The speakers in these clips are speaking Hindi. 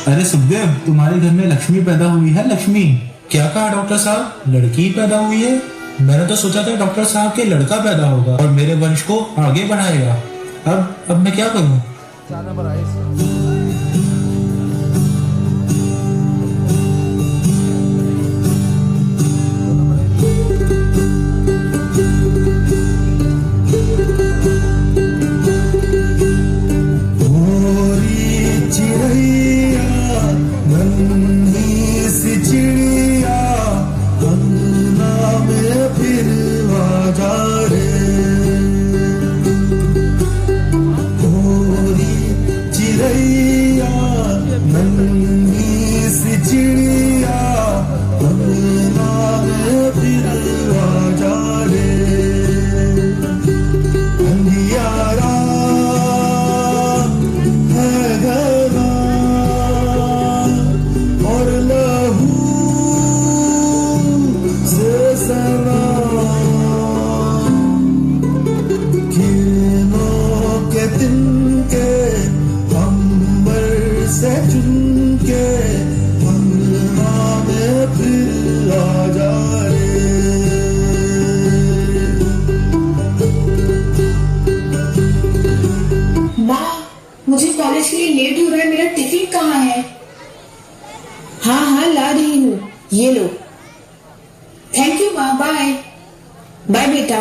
अरे सुखदेव, तुम्हारे घर में लक्ष्मी पैदा हुई है। लक्ष्मी? क्या कहा डॉक्टर साहब? लड़की पैदा हुई है? मैंने तो सोचा था डॉक्टर साहब के लड़का पैदा होगा और मेरे वंश को आगे बढ़ाएगा। अब मैं क्या करूं? मुझे कॉलेज के लिए लेट हो रहा है। मेरा टिफिन कहाँ है? हाँ ला रही हूँ, ये लो। थैंक यू माँ, बाय बाय बेटा।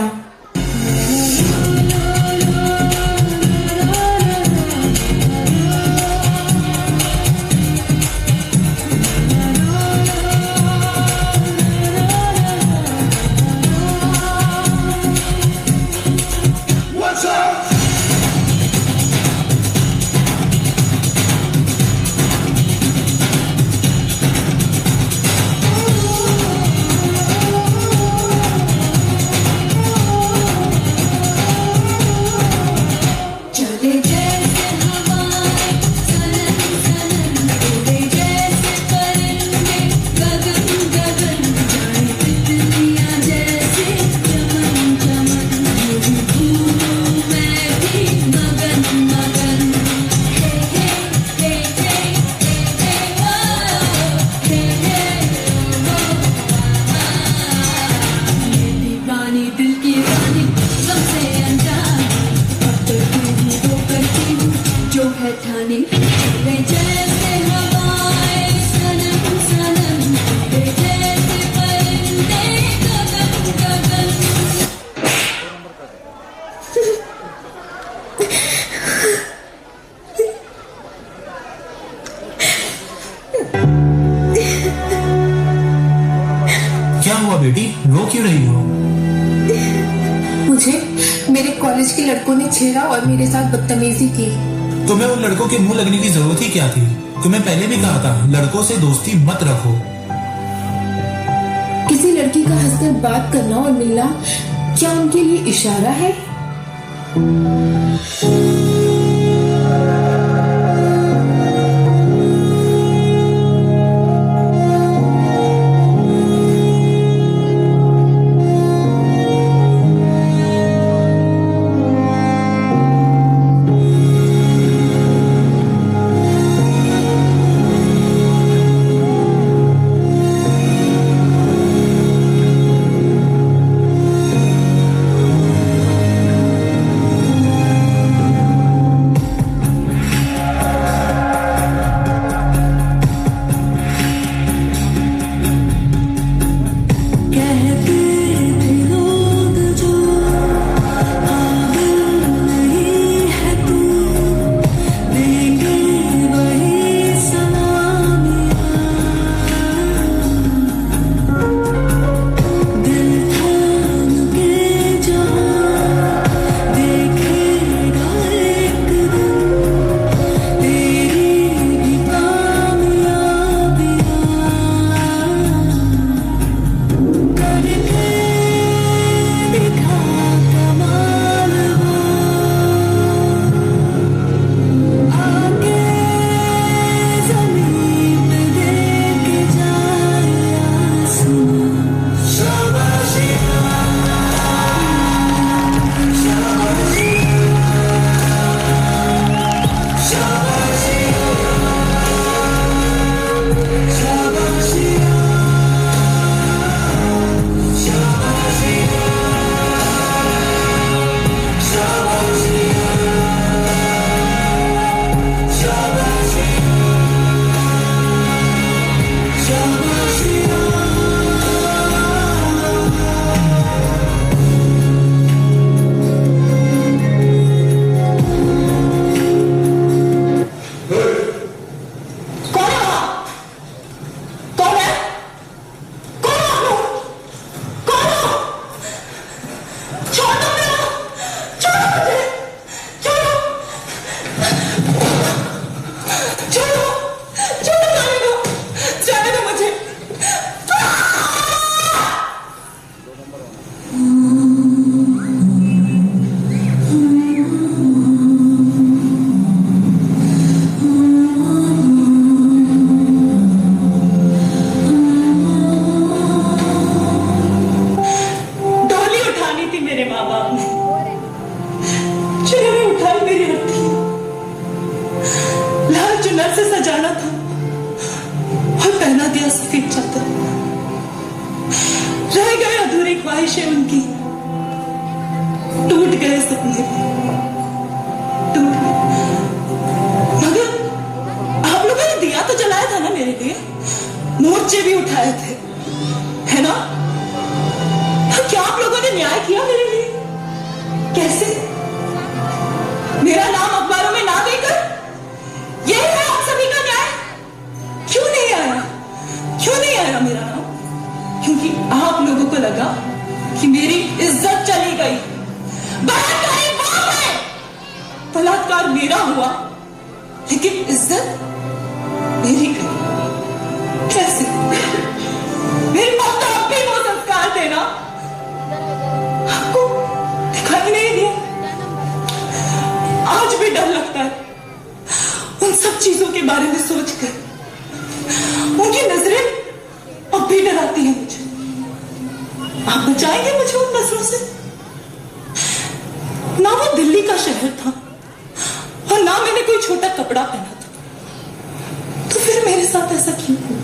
क्या हुआ बेटी, रो क्यों रही हो? मुझे मेरे कॉलेज के लड़कों ने छेड़ा और मेरे साथ बदतमीजी की। तुम्हें उन लड़कों के मुंह लगने की जरूरत ही क्या थी? तुम्हें पहले भी कहा था लड़कों से दोस्ती मत रखो। किसी लड़की का हंसकर बात करना और मिलना क्या उनके लिए इशारा है? मोर्चे भी उठाए थे, है ना? क्या आप लोगों ने न्याय किया मेरे लिए? कैसे? मेरा नाम अखबारों में ना देकर? यही है आप सभी का न्याय? क्यों नहीं आया? क्यों नहीं आया मेरा नाम? क्योंकि आप लोगों को लगा कि मेरी इज्जत चली गई। बलात्कारी वो है, बलात्कार मेरा हुआ लेकिन इज्जत मेरी गई। कैसे? मेरी मौत तो अब भी वो संस्कार देना आपको दिखाई नहीं दिया। आज भी डर लगता है उन सब चीजों के बारे में सोचकर। उनकी नजरें अब भी डराती है मुझे। आप बचाएंगे मुझे उन नजरों से? ना वो दिल्ली का शहर था और ना मैंने कोई छोटा कपड़ा पहना था, तो फिर मेरे साथ ऐसा क्यों हुआ?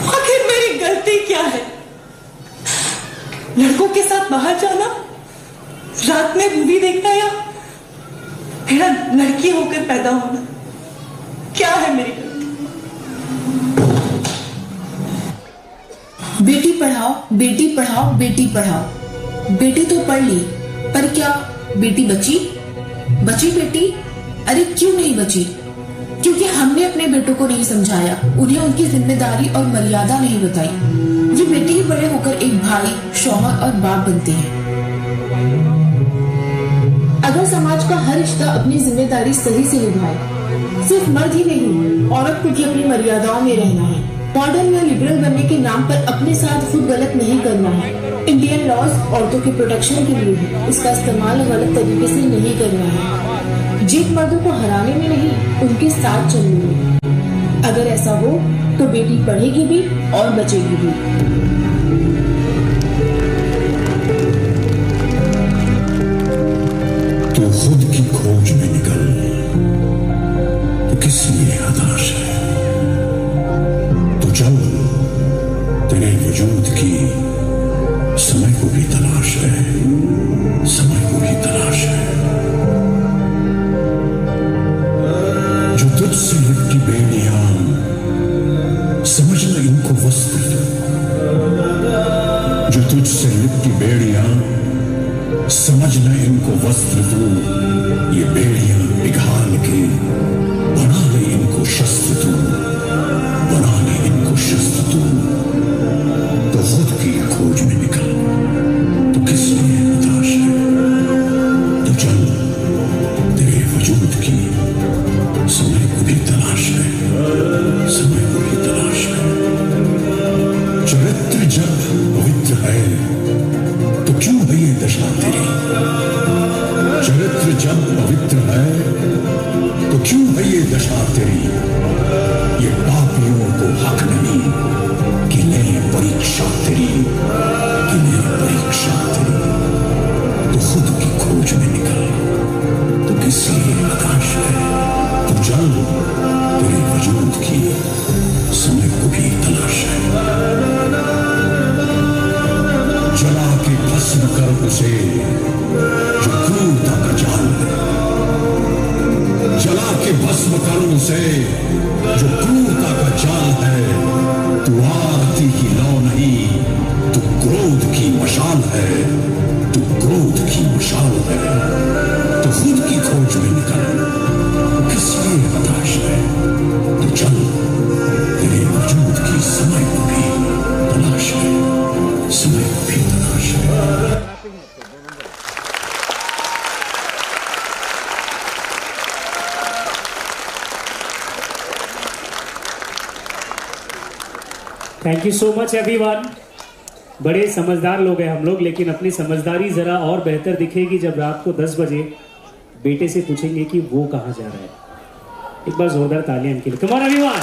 आखिर मेरी गलती क्या है? लड़कों के साथ बाहर जाना, रात में मूवी देखना, या मेरा लड़की होकर पैदा होना? क्या है मेरी गलती? बेटी पढ़ाओ, बेटी पढ़ाओ, बेटी पढ़ाओ। बेटी तो पढ़ ली, पर क्या बेटी बची? बची बेटी? अरे क्यों नहीं बची? क्योंकि हमने अपने बेटों को नहीं समझाया, उन्हें उनकी जिम्मेदारी और मर्यादा नहीं बताई। ये बेटे ही बड़े होकर एक भाई, शौहर और बाप बनते हैं। अगर समाज का हर रिश्ता अपनी जिम्मेदारी सही से निभाए, सिर्फ मर्द ही नहीं, औरत को भी अपनी मर्यादाओं में रहना है। मॉडर्न या लिबरल बनने के नाम पर अपने साथ खुद गलत नहीं करना है। इंडियन लॉज औरतों के प्रोटेक्शन के लिए है, इसका इस्तेमाल गलत तरीके से नहीं करना है। जीत मर्दों को हराने में नहीं, उनके साथ चलने में। अगर ऐसा हो तो बेटी पढ़ेगी भी और बचेगी भी। तो खुद की खोज में निकल, तो किस लिए हताश है? तो चल, तेरे वजूद की समय को भी तलाश है, समय को भी तलाश है। जो तुझसे लिपटी बेड़ियां, समझना इनको वस्त्र। जो तुझसे लिपटी बेड़ियां, समझना इनको वस्त्र तू। ये बेड़ियां पिघाल के बना ले इनको शस्त्र तू, बना ले इनको शस्त्र तू। तो खुद की खोज में निकल, तो किस लिए हताश है? तो चल, तेरे वजूद की समय को भी तलाश है, समय को भी तलाश है। चरित्र जब पवित्र है तो क्यों है ये दशा तेरी? चरित्र जब पवित्र है तो क्यों है ये दशा तेरी? ये पापियों को हक नहीं कि ले परीक्षा तेरी, कि ले परीक्षा तेरी। तो खुद की खोज में निकल, तो किस लिए हताश है? तो चल, तेरे वजूद की समय को भी तलाश है। जला के भस्म कर उसे जो क्रूरता का जाल है। जला के भस्म कर उसे जो क्रूरता का जाल है। तू आरती की लौ नहीं, तू क्रोध की मशाल है, तू क्रोध की मशाल है। तो खुद की खोज में निकल, किस लिए हताश है? तो चल, तेरे वजूद की समय को भी तलाश है, समय को भी तलाश है। Thank you so much everyone. बड़े समझदार लोग हैं हम लोग, लेकिन अपनी समझदारी जरा और बेहतर दिखेगी जब रात को 10 बजे बेटे से पूछेंगे कि वो कहां जा रहा है। एक बार जोरदार तालियां इनके लिए। Come on everyone,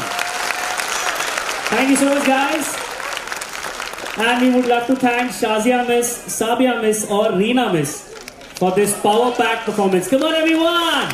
thank you so much guys. And we would love to thank Shazia miss, Sabiya miss और Reena miss for this power pack performance. Come on everyone.